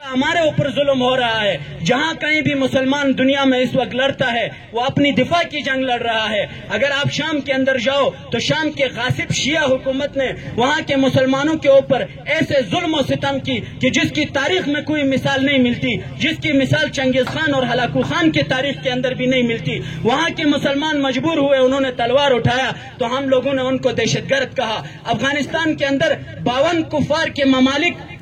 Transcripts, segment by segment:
ہمارے اوپر ظلم ہو رہا ہے. جہاں کہیں بھی مسلمان دنیا میں اس وقت لڑتا ہے وہ اپنی دفاع کی جنگ لڑ رہا ہے. اگر آپ شام کے اندر جاؤ تو شام کے غاصب شیعہ حکومت نے وہاں کے مسلمانوں کے اوپر ایسے ظلم و ستم کی کہ جس کی تاریخ میں کوئی مثال نہیں ملتی, جس کی مثال چنگیز خان اور ہلاکو خان کی تاریخ کے اندر بھی نہیں ملتی. وہاں کے مسلمان مجبور ہوئے, انہوں نے تلوار اٹھایا تو ہم لوگوں نے ان کو دہشت گرد کہا. افغانستان کے اندر 52 کفار کے ممالک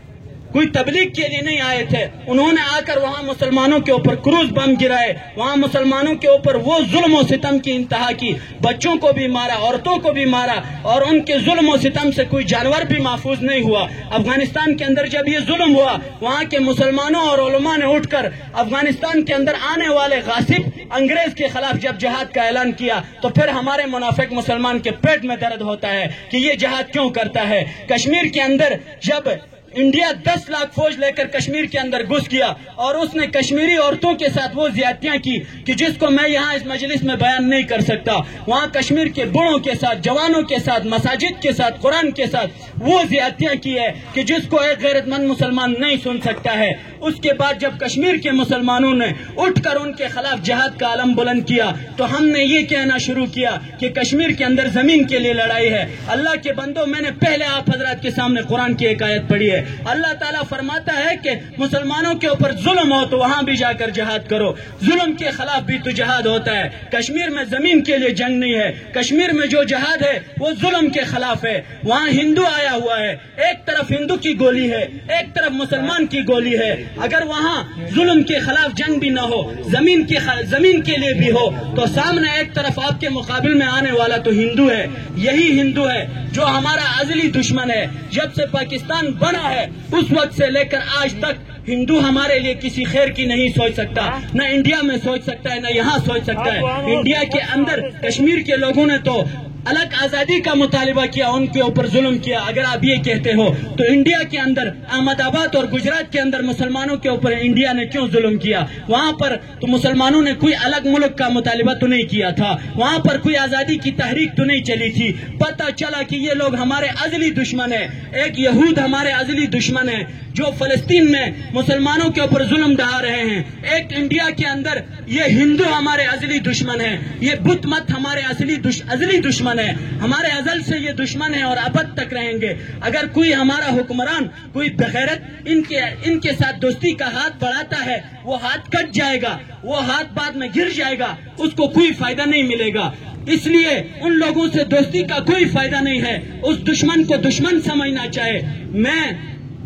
کوئی تبلیغ کے لیے نہیں آئے تھے, انہوں نے آ کر وہاں مسلمانوں کے اوپر کروز بم گرائے, وہاں مسلمانوں کے اوپر وہ ظلم و ستم کی انتہا کی. بچوں کو بھی مارا, عورتوں کو بھی مارا, اور ان کے ظلم و ستم سے کوئی جانور بھی محفوظ نہیں ہوا. افغانستان کے اندر جب یہ ظلم ہوا, وہاں کے مسلمانوں اور علماء نے اٹھ کر افغانستان کے اندر آنے والے غاصب انگریز کے خلاف جب جہاد کا اعلان کیا تو پھر ہمارے منافق مسلمان کے پیٹ میں درد ہوتا ہے کہ یہ جہاد کیوں کرتا ہے. کشمیر کے اندر جب انڈیا 10 لاکھ فوج لے کر کشمیر کے اندر گھس گیا اور اس نے کشمیری عورتوں کے ساتھ وہ زیادتیاں کی کہ جس کو میں یہاں اس مجلس میں بیان نہیں کر سکتا, وہاں کشمیر کے بڑوں کے ساتھ, جوانوں کے ساتھ, مساجد کے ساتھ, قرآن کے ساتھ وہ زیادتیاں کی ہے کہ جس کو ایک غیرت مند مسلمان نہیں سن سکتا ہے. اس کے بعد جب کشمیر کے مسلمانوں نے اٹھ کر ان کے خلاف جہاد کا علم بلند کیا تو ہم نے یہ کہنا شروع کیا کہ کشمیر کے اندر زمین کے لیے لڑائی ہے. اللہ کے بندوں, میں نے پہلے آپ حضرات کے سامنے قرآن کی ایک آیت پڑھی ہے. اللہ تعالیٰ فرماتا ہے کہ مسلمانوں کے اوپر ظلم ہو تو وہاں بھی جا کر جہاد کرو, ظلم کے خلاف بھی تو جہاد ہوتا ہے. کشمیر میں زمین کے لیے جنگ نہیں ہے, کشمیر میں جو جہاد ہے وہ ظلم کے خلاف ہے. وہاں ہندو آیا ہوا ہے, ایک طرف ہندو کی گولی ہے, ایک طرف مسلمان کی گولی ہے. اگر وہاں ظلم کے خلاف جنگ بھی نہ ہو, زمین کے لیے بھی ہو, تو سامنے ایک طرف آپ کے مقابل میں آنے والا تو ہندو ہے. یہی ہندو ہے جو ہمارا ازلی دشمن ہے. جب سے پاکستان بنا ہے اس وقت سے لے کر آج تک ہندو ہمارے لیے کسی خیر کی نہیں سوچ سکتا, نہ انڈیا میں سوچ سکتا ہے نہ یہاں سوچ سکتا ہے. انڈیا کے اندر کشمیر کے لوگوں نے تو الگ آزادی کا مطالبہ کیا, ان کے اوپر ظلم کیا. اگر آپ یہ کہتے ہو تو انڈیا کے اندر احمد آباد اور گجرات کے اندر مسلمانوں کے اوپر انڈیا نے کیوں ظلم کیا؟ وہاں پر تو مسلمانوں نے کوئی الگ ملک کا مطالبہ تو نہیں کیا تھا, وہاں پر کوئی آزادی کی تحریک تو نہیں چلی تھی. پتہ چلا کہ یہ لوگ ہمارے ازلی دشمن ہیں. ایک یہود ہمارے ازلی دشمن ہیں جو فلسطین میں مسلمانوں کے اوپر ظلم ڈھا رہے ہیں. ایک انڈیا کے اندر یہ ہندو ہمارے ازلی دشمن ہیں, یہ بت مت ہمارے ازلی دشمن ہے, ہمارے ازل سے یہ دشمن ہے اور ابد تک رہیں گے. اگر کوئی ہمارا حکمران کوئی بغیرت ان کے ساتھ دوستی کا ہاتھ بڑھاتا ہے, وہ ہاتھ کٹ جائے گا, وہ ہاتھ بعد میں گر جائے گا, اس کو کوئی فائدہ نہیں ملے گا. اس لیے ان لوگوں سے دوستی کا کوئی فائدہ نہیں ہے. اس دشمن کو دشمن سمجھنا چاہے. میں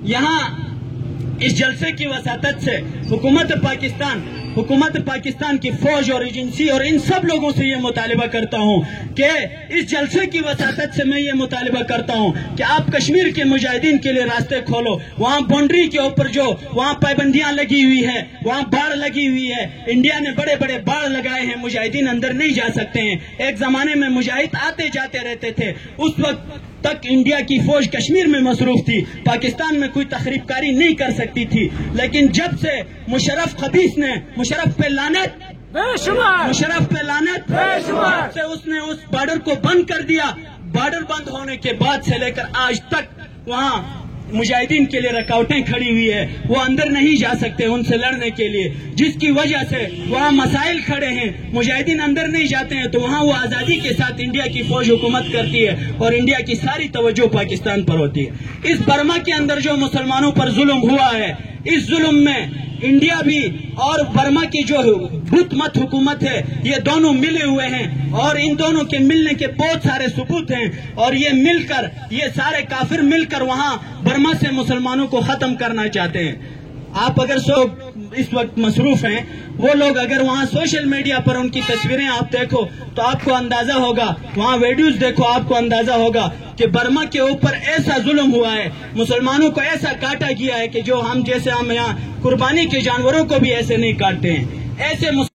یہاں اس جلسے کی وساطت سے حکومت پاکستان کی فوج اور ایجنسی اور ان سب لوگوں سے یہ مطالبہ کرتا ہوں کہ اس جلسے کی وساطت سے میں یہ مطالبہ کرتا ہوں کہ آپ کشمیر کے مجاہدین کے لیے راستے کھولو. وہاں باؤنڈری کے اوپر جو وہاں پابندیاں لگی ہوئی ہے, وہاں باڑ لگی ہوئی ہے, انڈیا نے بڑے بڑے باڑ لگائے ہیں, مجاہدین اندر نہیں جا سکتے ہیں. ایک زمانے میں مجاہد آتے جاتے رہتے تھے, اس وقت تک انڈیا کی فوج کشمیر میں مصروف تھی, پاکستان میں کوئی تخریب کاری نہیں کر سکتی تھی. لیکن جب سے مشرف خبیث نے مشرف پہ لعنت سے اس نے اس بارڈر کو بند کر دیا. بارڈر بند ہونے کے بعد سے لے کر آج تک وہاں مجاہدین کے لیے رکاوٹیں کھڑی ہوئی ہے, وہ اندر نہیں جا سکتے ان سے لڑنے کے لیے, جس کی وجہ سے وہاں مسائل کھڑے ہیں. مجاہدین اندر نہیں جاتے ہیں تو وہاں وہ آزادی کے ساتھ انڈیا کی فوج حکومت کرتی ہے اور انڈیا کی ساری توجہ پاکستان پر ہوتی ہے. اس برما کے اندر جو مسلمانوں پر ظلم ہوا ہے, اس ظلم میں انڈیا بھی اور برما کی جو بت مت حکومت ہے یہ دونوں ملے ہوئے ہیں, اور ان دونوں کے ملنے کے بہت سارے ثبوت ہیں. اور یہ سارے کافر مل کر وہاں برما سے مسلمانوں کو ختم کرنا چاہتے ہیں. آپ اگر اس وقت مصروف ہیں, وہ لوگ اگر وہاں سوشل میڈیا پر ان کی تصویریں آپ دیکھو تو آپ کو اندازہ ہوگا, وہاں ویڈیوز دیکھو آپ کو اندازہ ہوگا کہ برما کے اوپر ایسا ظلم ہوا ہے, مسلمانوں کو ایسا کاٹا گیا ہے کہ جو ہم یہاں قربانی کے جانوروں کو بھی ایسے نہیں کاٹتے ہیں. ایسے